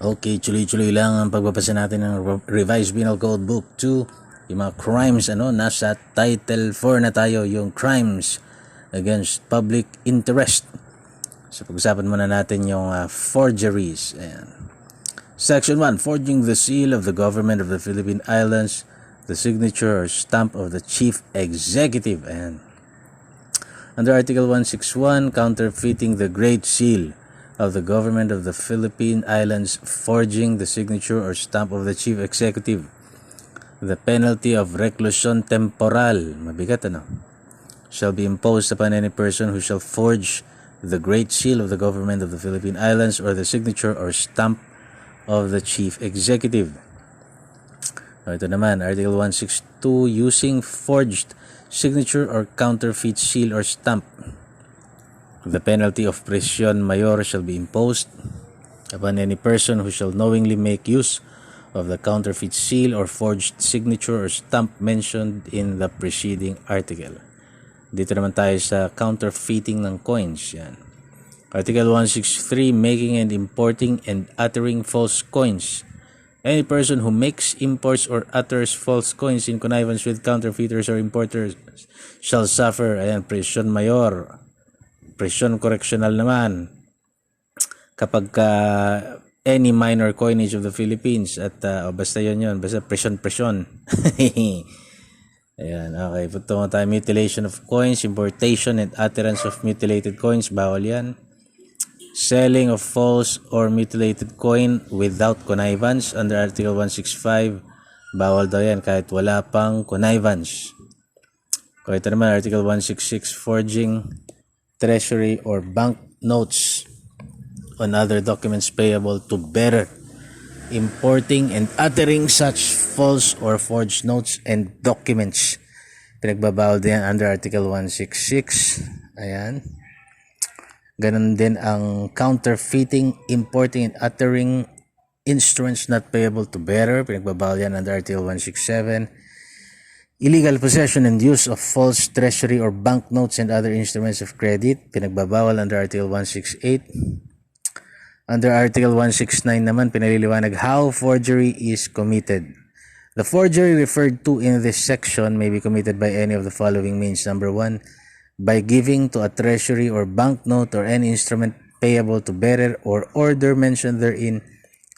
Okay, tuloy-tuloy lang ang pagbabasa natin ng Revised Penal Code Book 2. Yung mga crimes, nasa Title 4 na tayo, yung crimes against public interest. So, pag-usapan muna natin yung forgeries. Ayan. Section 1, forging the seal of the government of the Philippine Islands, the signature or stamp of the chief executive. Ayan. Under Article 161, counterfeiting the Great Seal of the government of the Philippine Islands, forging the signature or stamp of the chief executive. The penalty of reclusion temporal, mabigat shall be imposed upon any person who shall forge the Great Seal of the government of the Philippine Islands or the signature or stamp of the chief executive. Ito naman, Article 162, using forged signature or counterfeit seal or stamp. The penalty of prisión mayor shall be imposed upon any person who shall knowingly make use of the counterfeit seal or forged signature or stamp mentioned in the preceding article. Dito naman tayo sa counterfeiting ng coins. Yan. Article 163, making and importing and uttering false coins. Any person who makes, imports, or utters false coins in connivance with counterfeiters or importers shall suffer prisión mayor. Presyon correctional naman kapag any minor coinage of the Philippines at basta yun basta presyon. Ayan, okay, punto mo tayo. Mutilation of coins, importation and utterance of mutilated coins, bawal yan. Selling of false or mutilated coin without connivance under Article 165, bawal daw yan kahit wala pang connivance. So, ito naman Article 166, forging treasury or bank notes on other documents payable to bearer, importing and uttering such false or forged notes and documents. Pinagbabawal din under Article 166. Ayan. Ganon din ang counterfeiting, importing and uttering instruments not payable to bearer. Pinagbabawal yan under Article 167. Illegal possession and use of false treasury or banknotes and other instruments of credit, pinagbabawal under Article 168. Under Article 169 naman, pinaliliwanag how forgery is committed. The forgery referred to in this section may be committed by any of the following means. Number 1, by giving to a treasury or banknote or any instrument payable to bearer or order mentioned therein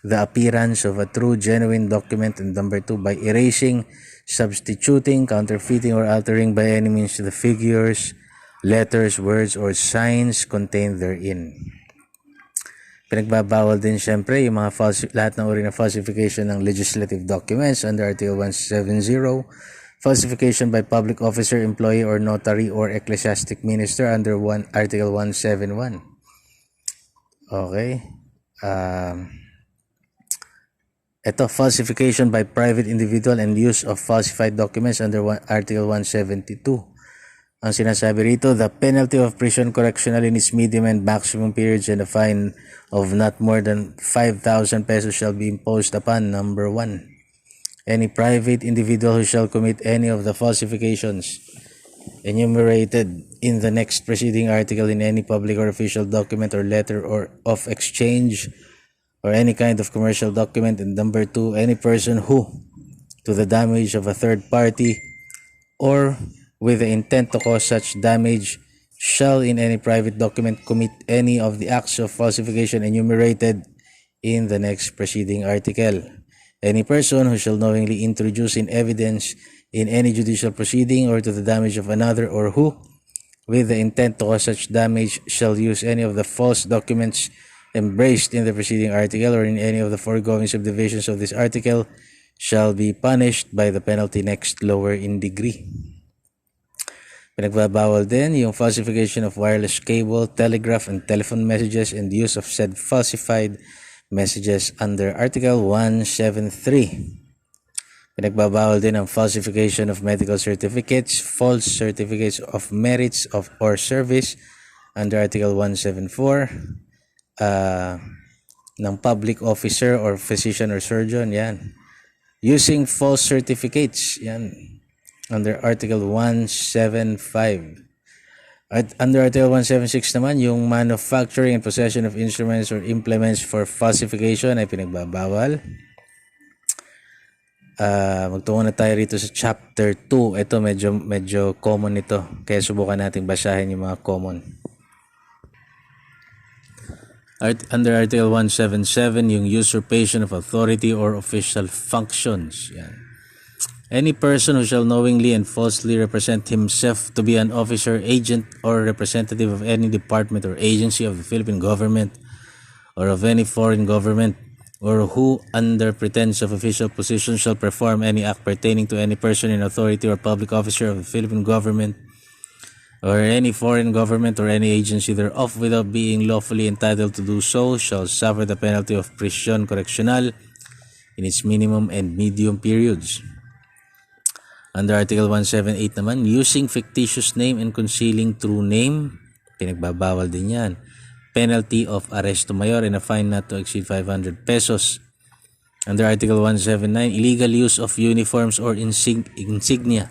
the appearance of a true, genuine document. And number 2, by erasing, substituting, counterfeiting, or altering by any means the figures, letters, words, or signs contained therein. Pinagbabawal din syempre yung mga lahat ng uri ng falsification ng legislative documents under Article 170, falsification by public officer, employee, or notary, or ecclesiastic minister under Article 171. Okay. Ito, falsification by private individual and use of falsified documents under Article 172. Ang sinasabi rito, the penalty of prison correctional in its medium and maximum periods and a fine of not more than 5,000 pesos shall be imposed upon. Number 1, any private individual who shall commit any of the falsifications enumerated in the next preceding article in any public or official document or letter or of exchange or any kind of commercial document. And number 2, any person who, to the damage of a third party or with the intent to cause such damage, shall in any private document commit any of the acts of falsification enumerated in the next preceding article. Any person who shall knowingly introduce in evidence in any judicial proceeding or to the damage of another, or who, with the intent to cause such damage, shall use any of the false documents embraced in the preceding article or in any of the foregoing subdivisions of this article, shall be punished by the penalty next lower in degree. Pinagbabawal din yung falsification of wireless cable, telegraph, and telephone messages and use of said falsified messages under Article 173. Pinagbabawal din ang falsification of medical certificates, false certificates of merits of or service under Article 174. Ng public officer or physician or surgeon, yan. Using false certificates, yan, under Article 175. At under Article 176 naman, yung manufacturing and possession of instruments or implements for falsification ay pinagbabawal. Magtungo na tayo rito sa Chapter 2. Ito medyo common ito. Kaya subukan natin basahin yung mga common. Under Article 177, yung usurpation of authority or official functions. Yan. Any person who shall knowingly and falsely represent himself to be an officer, agent, or representative of any department or agency of the Philippine government or of any foreign government, or who under pretense of official position shall perform any act pertaining to any person in authority or public officer of the Philippine government or any foreign government or any agency thereof without being lawfully entitled to do so shall suffer the penalty of prison correctional in its minimum and medium periods. Under Article 178 naman, using fictitious name and concealing true name, pinagbabawal din yan. Penalty of arresto mayor and a fine not to exceed 500 pesos. Under Article 179, illegal use of uniforms or insignia.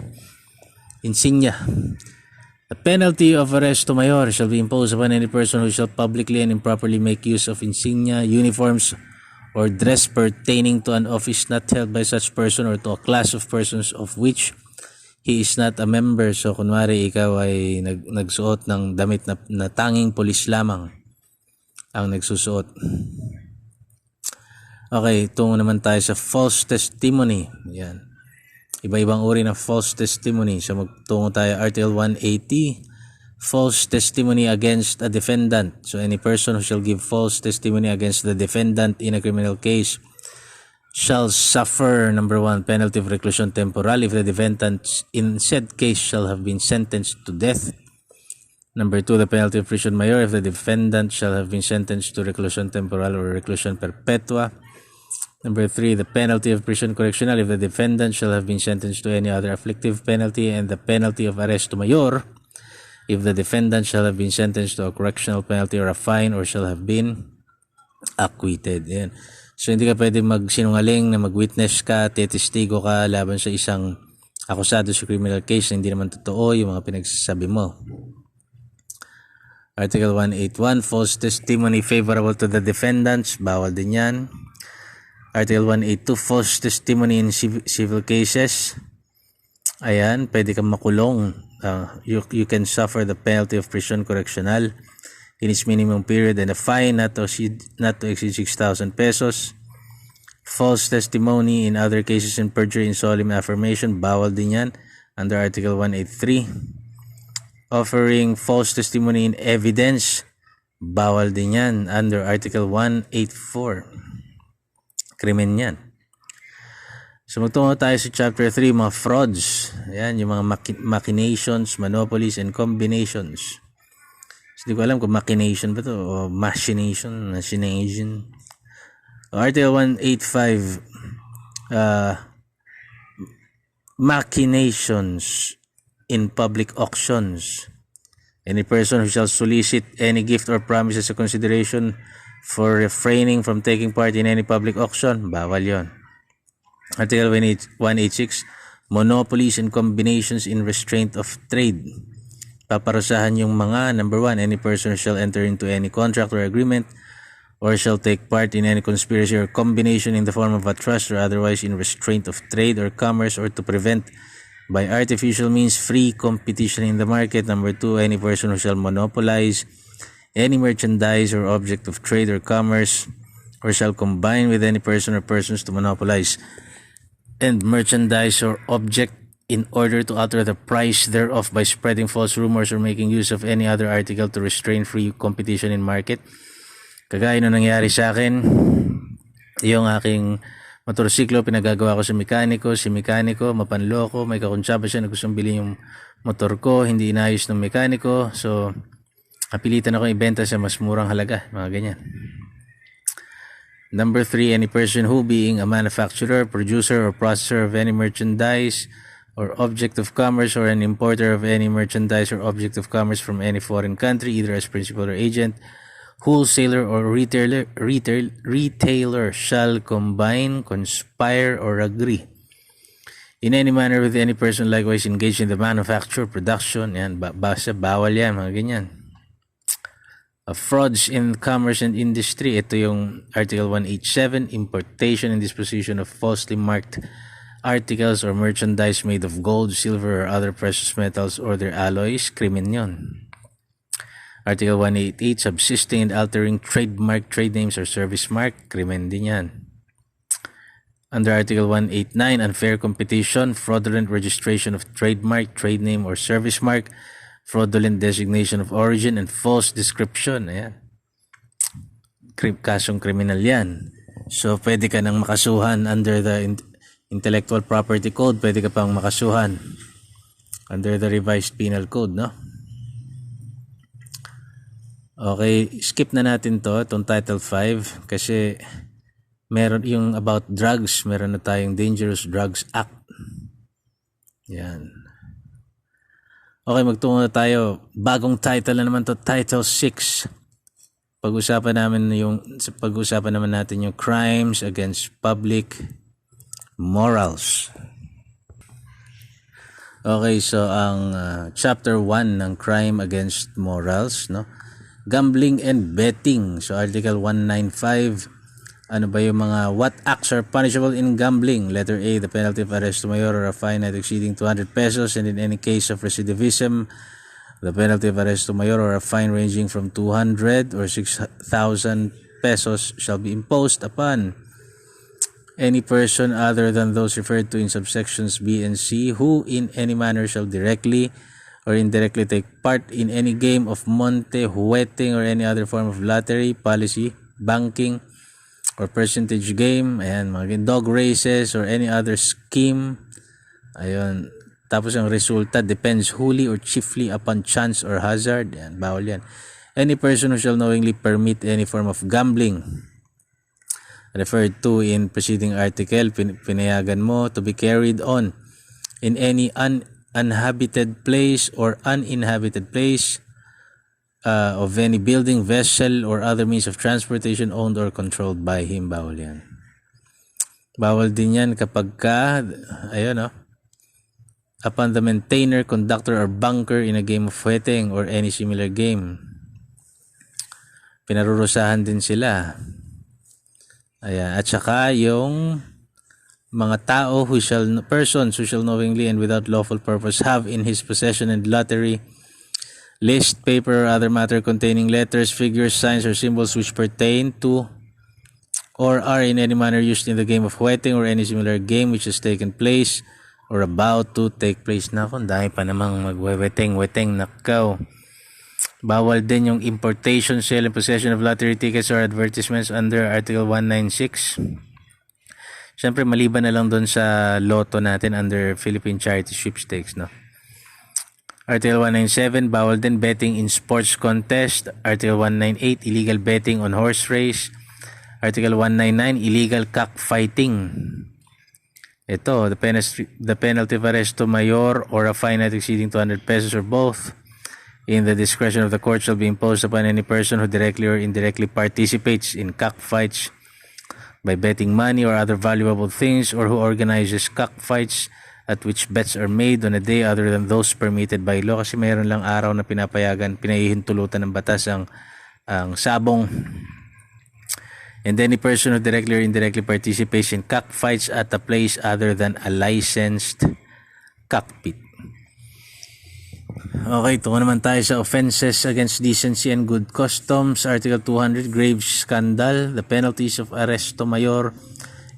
The penalty of arresto mayor shall be imposed upon any person who shall publicly and improperly make use of insignia, uniforms, or dress pertaining to an office not held by such person or to a class of persons of which he is not a member. So, kunwari, ikaw ay nagsuot ng damit na tanging polis lamang ang nagsusuot. Okay, tungo naman tayo sa false testimony. Yan. Iba-ibang uri ng false testimony. So magtungo tayo Article 180, false testimony against a defendant. So any person who shall give false testimony against the defendant in a criminal case shall suffer, number 1, penalty of reclusion temporal if the defendant in said case shall have been sentenced to death. Number 2, the penalty of prison mayor if the defendant shall have been sentenced to reclusion temporal or reclusion perpetua. Number 3, the penalty of prison correctional if the defendant shall have been sentenced to any other afflictive penalty, and the penalty of arresto mayor if the defendant shall have been sentenced to a correctional penalty or a fine or shall have been acquitted. Yan. So hindi ka pwede magsinungaling na mag-witness ka, tetestigo ka laban sa isang akusado sa criminal case na hindi naman totoo yung mga pinagsasabi mo. Article 181, false testimony favorable to the defendants, bawal din yan. Article 182, false testimony in civil cases. Ayan, pwede kang makulong. You can suffer the penalty of prison correctional in its minimum period and a fine not to exceed 6,000 pesos. False testimony in other cases in perjury and solemn affirmation, bawal din yan under Article 183. Offering false testimony in evidence, bawal din yan under Article 184. Krimen yan. So magtungo tayo sa Chapter 3, mga frauds. Ayan, yung mga machinations, monopolies, and combinations. So, hindi ko alam kung machination ba to o machination. Article 185, machinations in public auctions. Any person who shall solicit any gift or promise as a consideration for refraining from taking part in any public auction, bawal yon. Article 186, monopolies and combinations in restraint of trade. Paparusahan yung mga, number 1, any person who shall enter into any contract or agreement or shall take part in any conspiracy or combination in the form of a trust or otherwise in restraint of trade or commerce or to prevent by artificial means free competition in the market. Number 2, any person who shall monopolize any merchandise or object of trade or commerce or shall combine with any person or persons to monopolize and merchandise or object in order to alter the price thereof by spreading false rumors or making use of any other article to restrain free competition in market. Kagaya na nangyari sa akin, yung aking motorsiklo pinagagawa ko sa mekaniko, si mekaniko mapanloko, may kakuntsaba siya na gustong bilhin yung motor ko, hindi inayos ng mekaniko, so napilitan ako ibenta sa mas murang halaga, mga ganyan. Number 3, any person who being a manufacturer, producer, or processor of any merchandise or object of commerce or an importer of any merchandise or object of commerce from any foreign country, either as principal or agent, wholesaler or retailer shall combine, conspire, or agree In any manner with any person likewise engaged in the manufacture, production, yan, bawal yan, mga ganyan. Frauds in commerce and industry, ito yung Article 187, importation and disposition of falsely marked articles or merchandise made of gold, silver, or other precious metals or their alloys, krimen yun. Article 188, subsisting and altering trademark, trade names, or service mark, krimen din yan. Under Article 189, unfair competition, fraudulent registration of trademark, trade name, or service mark, fraudulent designation of origin, and false description. Ayan. Kasong kriminal yan. So, pwede ka nang makasuhan under the Intellectual Property Code. Pwede ka pang makasuhan under the Revised Penal Code, no? Okay, skip na natin to, itong Title 5, kasi meron yung about drugs, meron na tayong Dangerous Drugs Act. Yan. Okay, magtungo na tayo. Bagong title na naman to, Title 6. Pag-usapan naman natin yung crimes against public morals. Okay, so ang chapter 1 ng crime against morals, no? Gambling and betting. So Article 195, ano ba yung mga what acts are punishable in gambling? Letter A, the penalty of arresto mayor or a fine not exceeding 200 pesos, and in any case of recidivism, the penalty of arresto mayor or a fine ranging from 200 or 6,000 pesos shall be imposed upon any person other than those referred to in subsections B and C who in any manner shall directly or indirectly take part in any game of monte, jugueting, or any other form of lottery, policy, banking, or percentage game, ayan, mga dog races, or any other scheme. Ayun. Tapos ang resulta depends wholly or chiefly upon chance or hazard. Ayan, bawal yan. Any person who shall knowingly permit any form of gambling referred to in preceding article, pinayagan mo to be carried on in any uninhabited place or uninhabited place of any building, vessel, or other means of transportation owned or controlled by him. Bawal yan. Bawal din yan kapag ka, ayun, upon the maintainer, conductor, or banker in a game of betting or any similar game. Pinarurusahan din sila. Ayan. At saka yung mga tao persons who shall knowingly and without lawful purpose have in his possession and lottery list, paper, or other matter containing letters, figures, signs, or symbols which pertain to or are in any manner used in the game of betting or any similar game which has taken place or about to take place. Nako, dahil pa namang weteng nakaw. Bawal din yung importation, sale, and possession of lottery tickets or advertisements under Article 196. Siyempre, maliban na lang doon sa Law2 natin under Philippine Charity Sweepstakes, no? Article 197, bawal din betting in sports contest. Article 198, illegal betting on horse race. Article 199, illegal cockfighting. Ito, the penalty of arresto mayor or a fine not exceeding 200 pesos or both in the discretion of the court shall be imposed upon any person who directly or indirectly participates in cockfights by betting money or other valuable things, or who organizes cockfights at which bets are made on a day other than those permitted by law. Kasi mayroon lang araw na pinahihintulutan ng batas ang sabong. And any person who directly or indirectly participates in cockfights at a place other than a licensed cockpit. Okay, tungo naman tayo sa offenses against decency and good customs. Article 200, grave scandal. The penalties of arresto mayor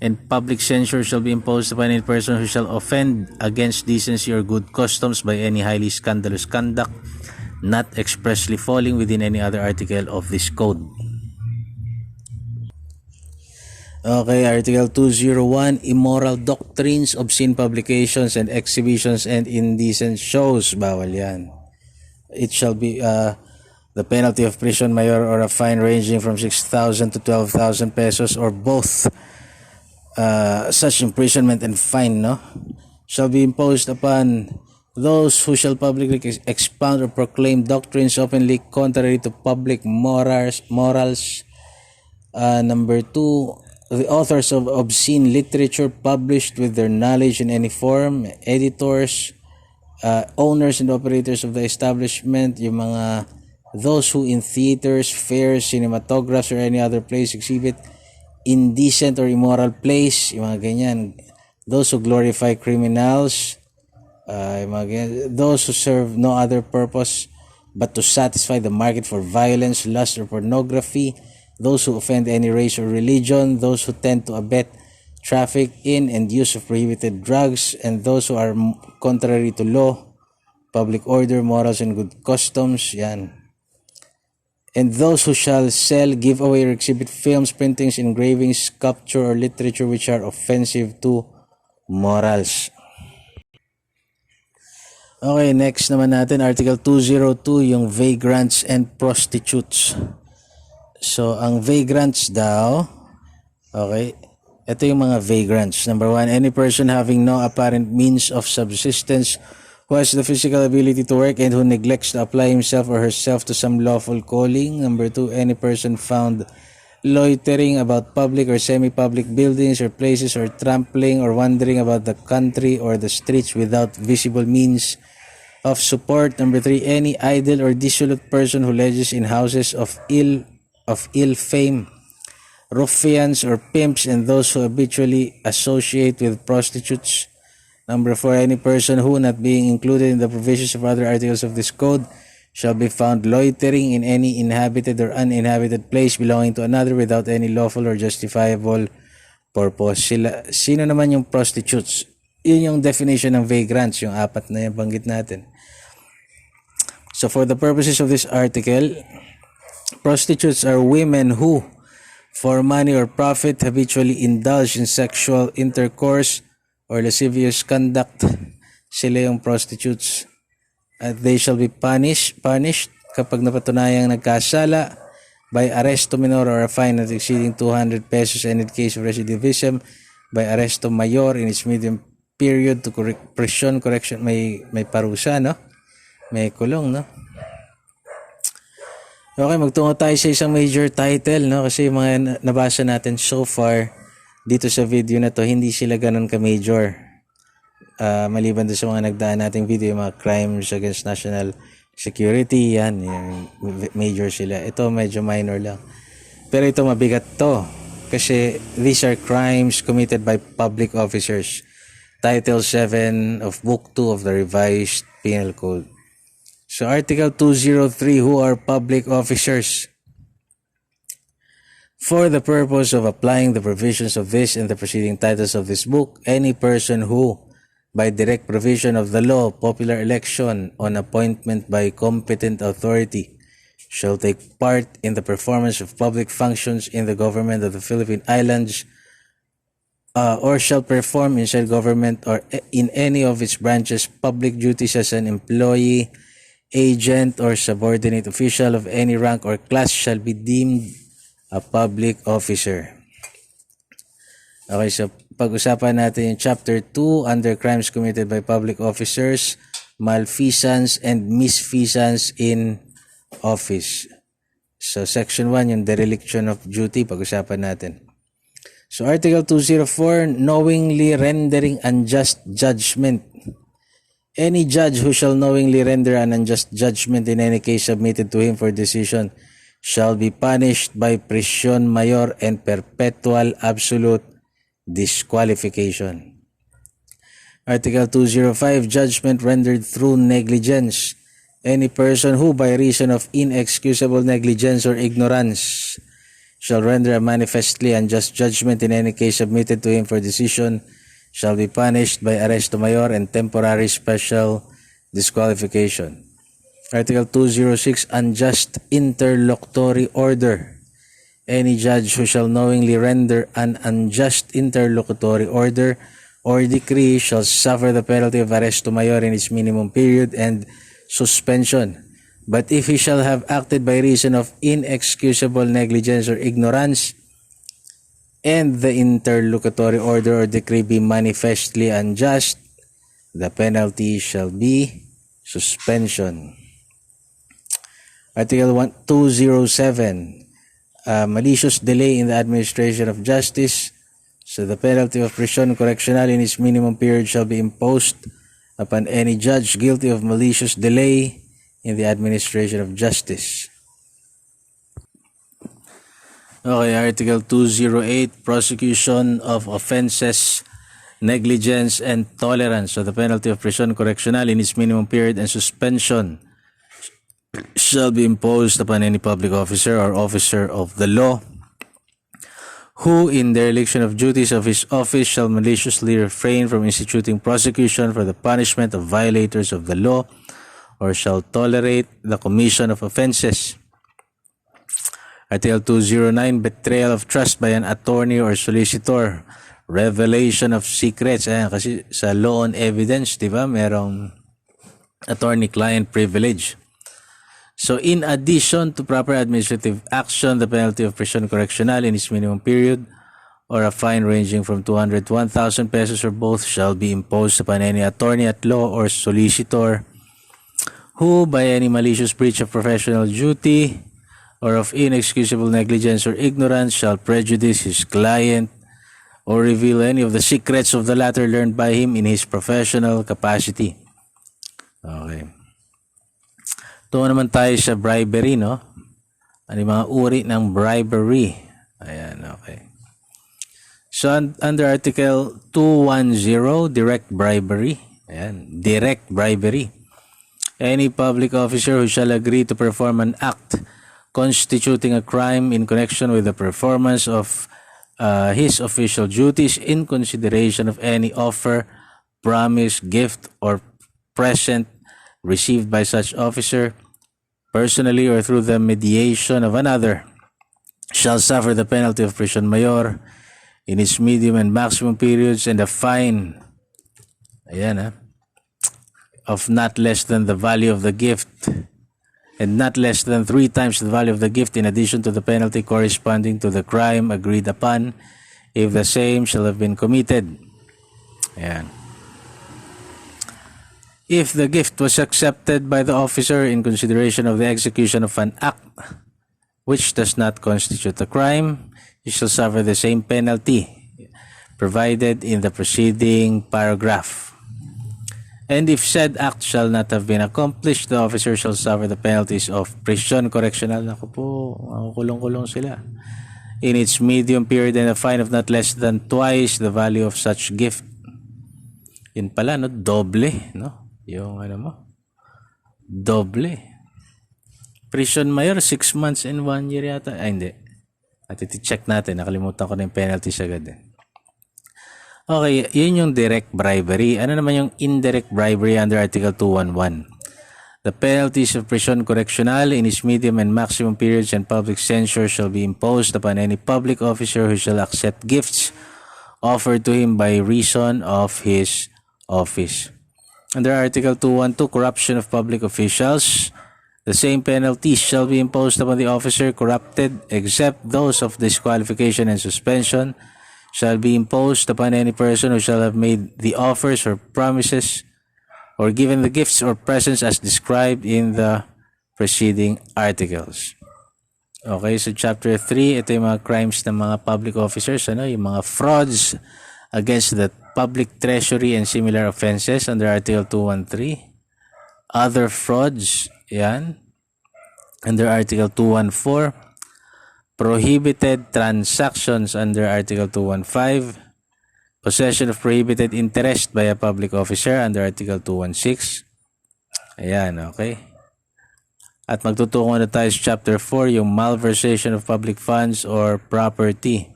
and public censure shall be imposed upon any person who shall offend against decency or good customs by any highly scandalous conduct not expressly falling within any other article of this code. Okay, Article 201, immoral doctrines, obscene publications and exhibitions and indecent shows. Bawal yan. It shall be the penalty of prison mayor or a fine ranging from 6,000 to 12,000 pesos or both. Such imprisonment and fine, no, shall be imposed upon those who shall publicly expound or proclaim doctrines openly contrary to public morals. Number 2, the authors of obscene literature published with their knowledge in any form, editors, owners and operators of the establishment, yung mga those who in theaters, fairs, cinematographs, or any other place exhibit indecent or immoral plays, yung mga ganyan. Those who glorify criminals, yung mga ganyan. Those who serve no other purpose but to satisfy the market for violence, lust, or pornography, those who offend any race or religion, those who tend to abet traffic in and use of prohibited drugs, and those who are contrary to law, public order, morals, and good customs, yan. And those who shall sell, give away, or exhibit films, printings, engravings, sculpture, or literature which are offensive to morals. Okay, next naman natin, Article 202, yung vagrants and prostitutes. So, ang vagrants daw, okay, ito yung mga vagrants. Number 1, any person having no apparent means of subsistence who has the physical ability to work and who neglects to apply himself or herself to some lawful calling. Number 2, any person found loitering about public or semi-public buildings or places, or trampling or wandering about the country or the streets without visible means of support. Number 3, any idle or dissolute person who lodges in houses of ill fame, ruffians or pimps, and those who habitually associate with prostitutes. Number 4, any person who, not being included in the provisions of other articles of this code, shall be found loitering in any inhabited or uninhabited place belonging to another without any lawful or justifiable purpose. Sino naman yung prostitutes? Yun yung definition ng vagrants, yung 4 na yung banggit natin. So for the purposes of this article, prostitutes are women who, for money or profit, habitually indulge in sexual intercourse or lascivious conduct. Sila yung prostitutes. At they shall be punished kapag napatunayang nagkasala by arresto minor or a fine not exceeding 200 pesos, and in case of recidivism, by arresto mayor in its medium period to prison correction. May parusa, no? May kulong, no? Okay, magtungo tayo sa isang major title, no? Kasi yung mga nabasa natin so far dito sa video na to, hindi sila ganun ka-major. Maliban doon sa mga nagdaan nating video, yung mga crimes against national security, yan, yung major sila. Ito medyo minor lang. Pero ito mabigat to. Kasi these are crimes committed by public officers. Title 7 of Book 2 of the Revised Penal Code. So Article 203, who are public officers? For the purpose of applying the provisions of this and the preceding titles of this book, any person who, by direct provision of the law, popular election, on appointment by competent authority, shall take part in the performance of public functions in the government of the Philippine Islands, or shall perform in said government or in any of its branches public duties as an employee, agent, or subordinate official of any rank or class, shall be deemed a public officer. Okay, so pag-usapan natin yung Chapter 2 under crimes committed by public officers, malfeasance and misfeasance in office. So Section 1, yung dereliction of duty, pag-usapan natin. So Article 204, knowingly rendering unjust judgment. Any judge who shall knowingly render an unjust judgment in any case submitted to him for decision shall be punished by prisión mayor and perpetual absolute disqualification. Article 205, judgment rendered through negligence. Any person who, by reason of inexcusable negligence or ignorance, shall render a manifestly unjust judgment in any case submitted to him for decision shall be punished by arresto mayor and temporary special disqualification. Article 206, unjust interlocutory order. Any judge who shall knowingly render an unjust interlocutory order or decree shall suffer the penalty of arresto mayor in its minimum period and suspension. But if he shall have acted by reason of inexcusable negligence or ignorance, and the interlocutory order or decree be manifestly unjust, the penalty shall be suspension. Article 207, malicious delay in the administration of justice. So the penalty of prison correctional in its minimum period shall be imposed upon any judge guilty of malicious delay in the administration of justice. Okay, Article 208, prosecution of offenses, negligence, and tolerance. So the penalty of prison correctional in its minimum period and suspension shall be imposed upon any public officer or officer of the law who, in dereliction of duties of his office, shall maliciously refrain from instituting prosecution for the punishment of violators of the law or shall tolerate the commission of offenses. Article 209, betrayal of trust by an attorney or solicitor, revelation of secrets. Ayan, kasi sa law on evidence, di ba, merong attorney-client privilege. So, in addition to proper administrative action, the penalty of prison correctional in its minimum period or a fine ranging from 200 to 1,000 pesos or both shall be imposed upon any attorney at law or solicitor who, by any malicious breach of professional duty or of inexcusable negligence or ignorance, shall prejudice his client or reveal any of the secrets of the latter learned by him in his professional capacity. Okay. Ito naman tayo sa bribery, no? Ano yung mga uri ng bribery? Ayan, okay. So, under Article 210, direct bribery. Ayan, direct bribery. Any public officer who shall agree to perform an act constituting a crime in connection with the performance of his official duties in consideration of any offer, promise, gift, or present received by such officer, personally or through the mediation of another, shall suffer the penalty of prison mayor in its medium and maximum periods and a fine, of not less than the value of the gift and not less than 3 times the value of the gift in addition to the penalty corresponding to the crime agreed upon if the same shall have been committed. Ayan. If the gift was accepted by the officer in consideration of the execution of an act which does not constitute a crime, he shall suffer the same penalty provided in the preceding paragraph. And if said act shall not have been accomplished, the officer shall suffer the penalties of prison correctional. Naku po, kulong-kulong sila. In its medium period and a fine of not less than twice the value of such gift. Yun pala, no? Doble, no? Yung ano mo? Doble. Prison mayor, 6 months and 1 year yata. Ay, hindi. At iti-check natin. Nakalimutan ko na yung penalties agad eh. Okay, yun yung direct bribery. Ano naman yung indirect bribery under Article 211? The penalties of prison correctional in its medium and maximum periods and public censure shall be imposed upon any public officer who shall accept gifts offered to him by reason of his office. Under Article 212, corruption of public officials, the same penalties shall be imposed upon the officer corrupted except those of disqualification and suspension shall be imposed upon any person who shall have made the offers or promises or given the gifts or presents as described in the preceding articles. Okay, so Chapter 3, ito yung mga crimes ng mga public officers, yung mga frauds against the public treasury and similar offenses under Article 213. Other frauds, yan, under Article 214. Prohibited transactions under Article 215. Possession of prohibited interest by a public officer under Article 216. Ayan, okay. At magtutungo na tayo sa Chapter 4, yung malversation of public funds or property.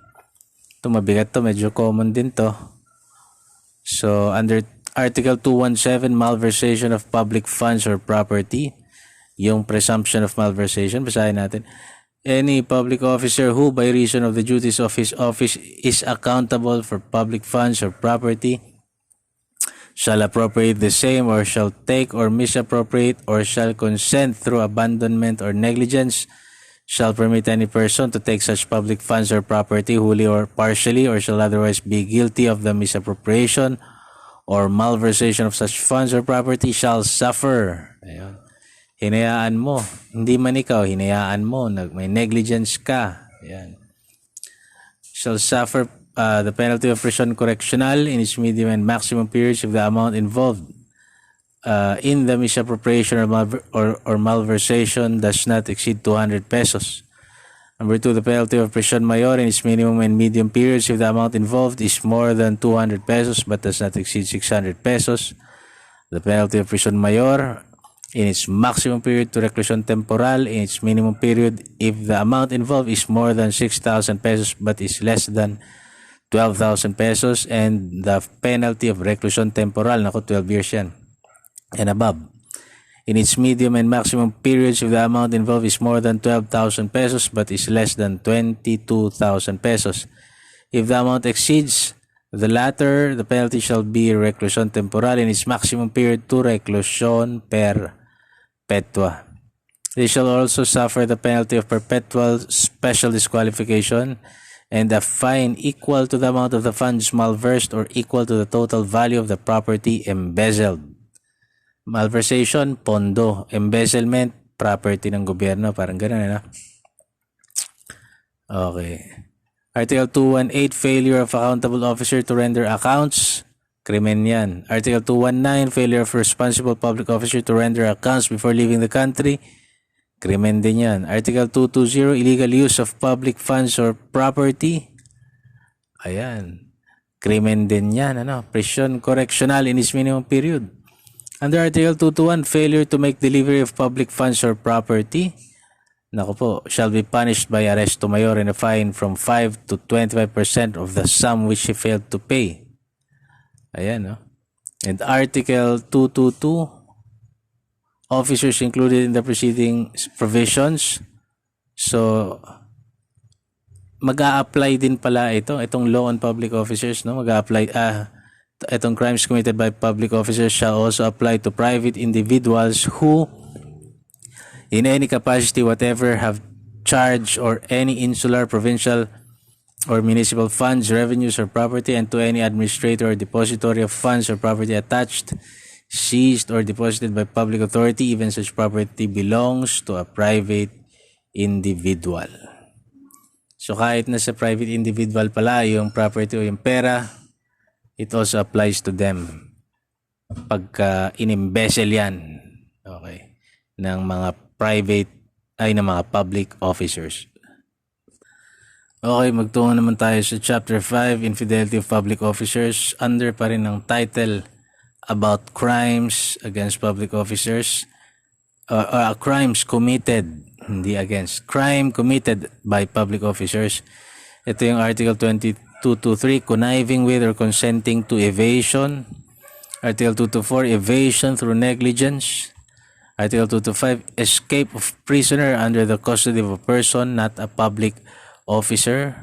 Ito mabigat to, medyo common din to. So, under Article 217, malversation of public funds or property, yung presumption of malversation, basahin natin. Any public officer who, by reason of the duties of his office, is accountable for public funds or property, shall appropriate the same or shall take or misappropriate or shall consent through abandonment or negligence, shall permit any person to take such public funds or property wholly or partially, or shall otherwise be guilty of the misappropriation or malversation of such funds or property, shall suffer. Ayan. Hinayaan mo, hindi man ikaw, hinayaan mo, may negligence ka, Ayan. Shall suffer the penalty of prison correctional in its medium and maximum periods if the amount involved in the misappropriation or malversation does not exceed 200 pesos. Number 2, the penalty of prison mayor in its minimum and medium periods if the amount involved is more than 200 pesos but does not exceed 600 pesos. The penalty of prison mayor in its maximum period to reclusion temporal in its minimum period if the amount involved is more than 6,000 pesos but is less than 12,000 pesos, and the penalty of reclusion temporal, 12 years yan, and above, in its medium and maximum periods if the amount involved is more than 12,000 pesos but is less than 22,000 pesos. If the amount exceeds the latter, the penalty shall be reclusion temporal in its maximum period to reclusion perpetua. They shall also suffer the penalty of perpetual special disqualification and a fine equal to the amount of the funds malversed or equal to the total value of the property embezzled. Malversation, pondo. Embezzlement, property ng gobyerno. Parang ganun, ano? Okay. Article 218, failure of accountable officer to render accounts. Krimen yan. Article 219, failure of responsible public officer to render accounts before leaving the country. Krimen din yan. Article 220, illegal use of public funds or property. Ayan. Krimen din yan. Ano? Prison correctional in its minimum period. Under Article 221, failure to make delivery of public funds or property, shall be punished by arresto mayor and a fine from 5 to 25% of the sum which he failed to pay. Ayan, no? And Article 222, officers included in the preceding provisions. So, mag-a-apply din pala itong law on public officers, no? Mag-a-apply, itong crimes committed by public officers shall also apply to private individuals who, in any capacity whatever, have charge or any insular, provincial, or municipal funds, revenues, or property, and to any administrator or depository of funds or property attached, seized, or deposited by public authority, even such property belongs to a private individual. So kahit na sa private individual pala yung property o yung pera, it also applies to them pagka in-embezzle yan, okay, ng mga ng mga public officers. Okay, magtungo naman tayo sa Chapter 5, Infidelity of Public Officers, under pa rin ng title about crimes against public officers, crimes committed, hindi against, crime committed by public officers. Ito yung Article 2223, conniving with or consenting to evasion. Article 224, evasion through negligence. Article 225, escape of prisoner under the custody of a person, not a public officer.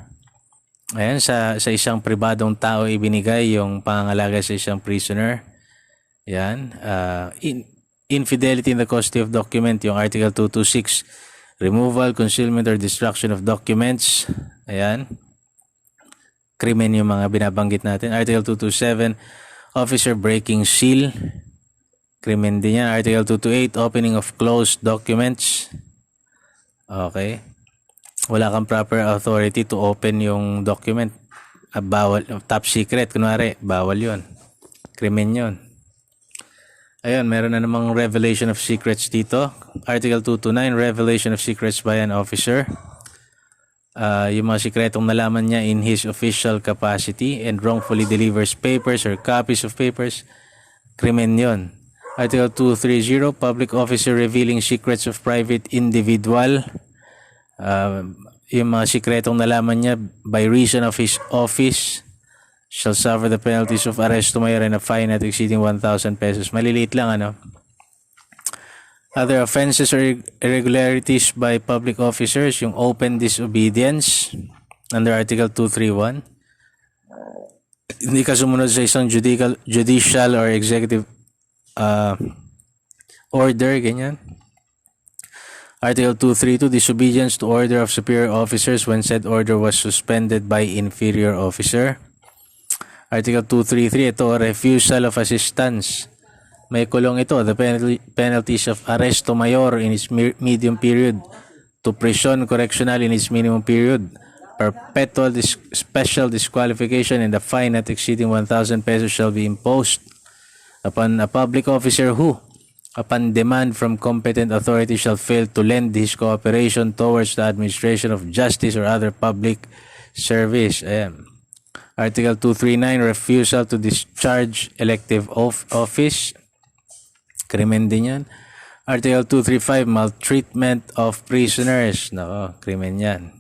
Ayan, sa isang pribadong tao ibinigay yung pangangalaga sa isang prisoner. Yan. Infidelity in the custody of document, yung Article 226, removal, concealment, or destruction of documents. Ayan. Krimen yung mga binabanggit natin. Article 227, officer breaking seal. Krimen din yan. Article 228, opening of closed documents. Okay. Wala kang proper authority to open yung document. Bawal, top secret, kunwari, bawal yun. Krimen yun. Ayun, meron na namang revelation of secrets dito. Article 229, revelation of secrets by an officer. Yung mga sikretong nalaman niya in his official capacity and wrongfully delivers papers or copies of papers, krimen yun. Article 230, public officer revealing secrets of private individual. Yung mga sikretong nalaman niya by reason of his office shall suffer the penalties of arresto mayor and a fine not exceeding 1,000 pesos. Maliliit lang, ano? Other offenses or irregularities by public officers, yung open disobedience under Article 231. Hindi ka sumunod sa isang judicial or executive order, ganyan. Article 232, disobedience to order of superior officers when said order was suspended by inferior officer. Article 233, ito, refusal of assistance. May kulong ito, the penalties of arresto mayor in its medium period to prison correctional in its minimum period, perpetual special disqualification, and a fine not exceeding 1,000 pesos shall be imposed upon a public officer who, upon demand from competent authority, shall fail to lend his cooperation towards the administration of justice or other public service. Ayan. Article 239, refusal to discharge elective office. Krimen din yan. Article 235, maltreatment of prisoners. Nako, krimen yan.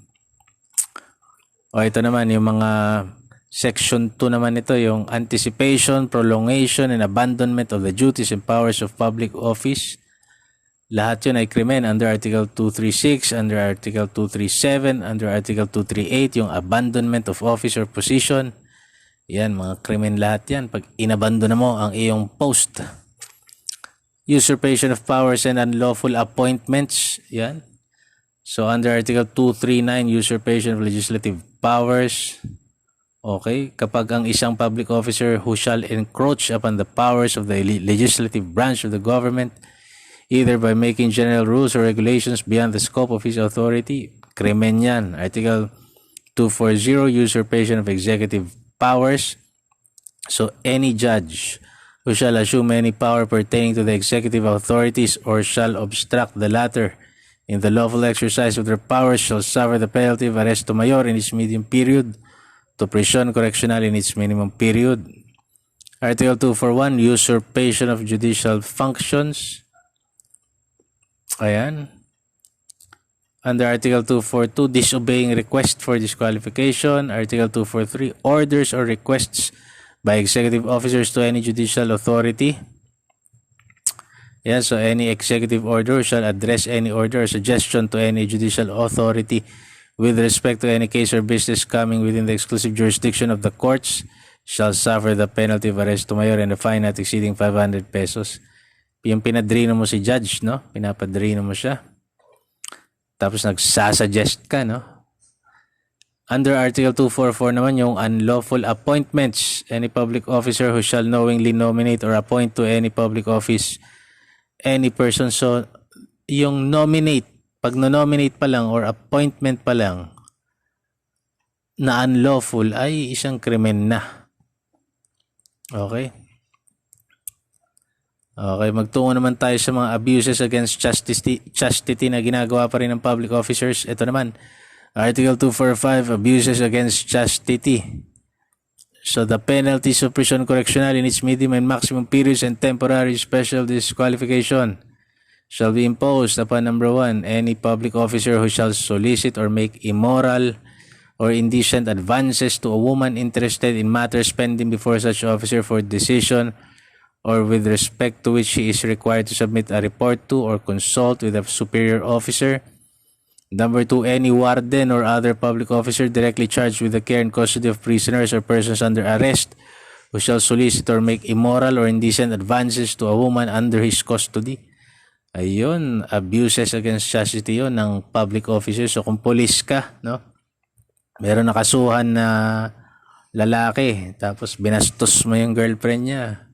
O ito naman, yung mga Section 2 naman ito, yung anticipation, prolongation, and abandonment of the duties and powers of public office. Lahat yun ay krimen under Article 236, under Article 237, under Article 238, yung abandonment of office or position. Yan, mga krimen lahat yan. Pag inabandona mo ang iyong post. Usurpation of powers and unlawful appointments. Yan. So under Article 239, usurpation of legislative powers. Okay, kapag ang isang public officer who shall encroach upon the powers of the legislative branch of the government, either by making general rules or regulations beyond the scope of his authority, krimen yan. Article 240, usurpation of executive powers. So any judge who shall assume any power pertaining to the executive authorities or shall obstruct the latter in the lawful exercise of their powers shall suffer the penalty of arresto mayor in its medium period, to prison correctional in its minimum period. Article 241, usurpation of judicial functions. Ayan. Under Article 242, disobeying request for disqualification. Article 243, orders or requests by executive officers to any judicial authority. Yeah, so any executive order shall address any order or suggestion to any judicial authority with respect to any case or business coming within the exclusive jurisdiction of the courts shall suffer the penalty of arresto mayor and a fine not exceeding 500 pesos. Yung pinadrino mo si judge, no? Pinapadrino mo siya. Tapos nagsasuggest ka, no? Under Article 244 naman, yung unlawful appointments. Any public officer who shall knowingly nominate or appoint to any public office any person. So, yung nominate, pag no-nominate pa lang or appointment pa lang na unlawful ay isang krimen na. Okay? Okay, magtungo naman tayo sa mga abuses against chastity na ginagawa pa rin ng public officers. Ito naman, Article 245, abuses against chastity. So the penalties of prison correctional in its medium and maximum periods and temporary special disqualification shall be imposed upon number 1, any public officer who shall solicit or make immoral or indecent advances to a woman interested in matters pending before such officer for decision or with respect to which he is required to submit a report to or consult with a superior officer. Number 2, any warden or other public officer directly charged with the care and custody of prisoners or persons under arrest who shall solicit or make immoral or indecent advances to a woman under his custody. Ayun, abuses against chastity yun ng public officers. So kung police ka, no? Meron nakasuhan na lalaki, tapos binastos mo yung girlfriend niya.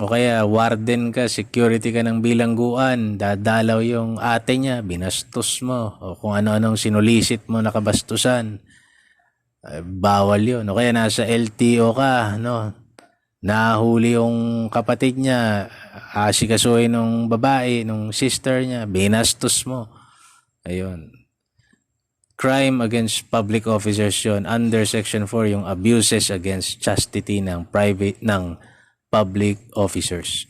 O kaya warden ka, security ka ng bilangguan, dadalaw yung ate niya, binastos mo. O kung ano-anong sinulisit mo nakabastusan, bawal yun. O kaya nasa LTO ka, no? Nahuli yung kapatid niya, asikasuhin ng babae, nung sister niya, binastos mo. Ayun. Crime against public officers yun. Under Section 4, yung abuses against chastity ng public officers.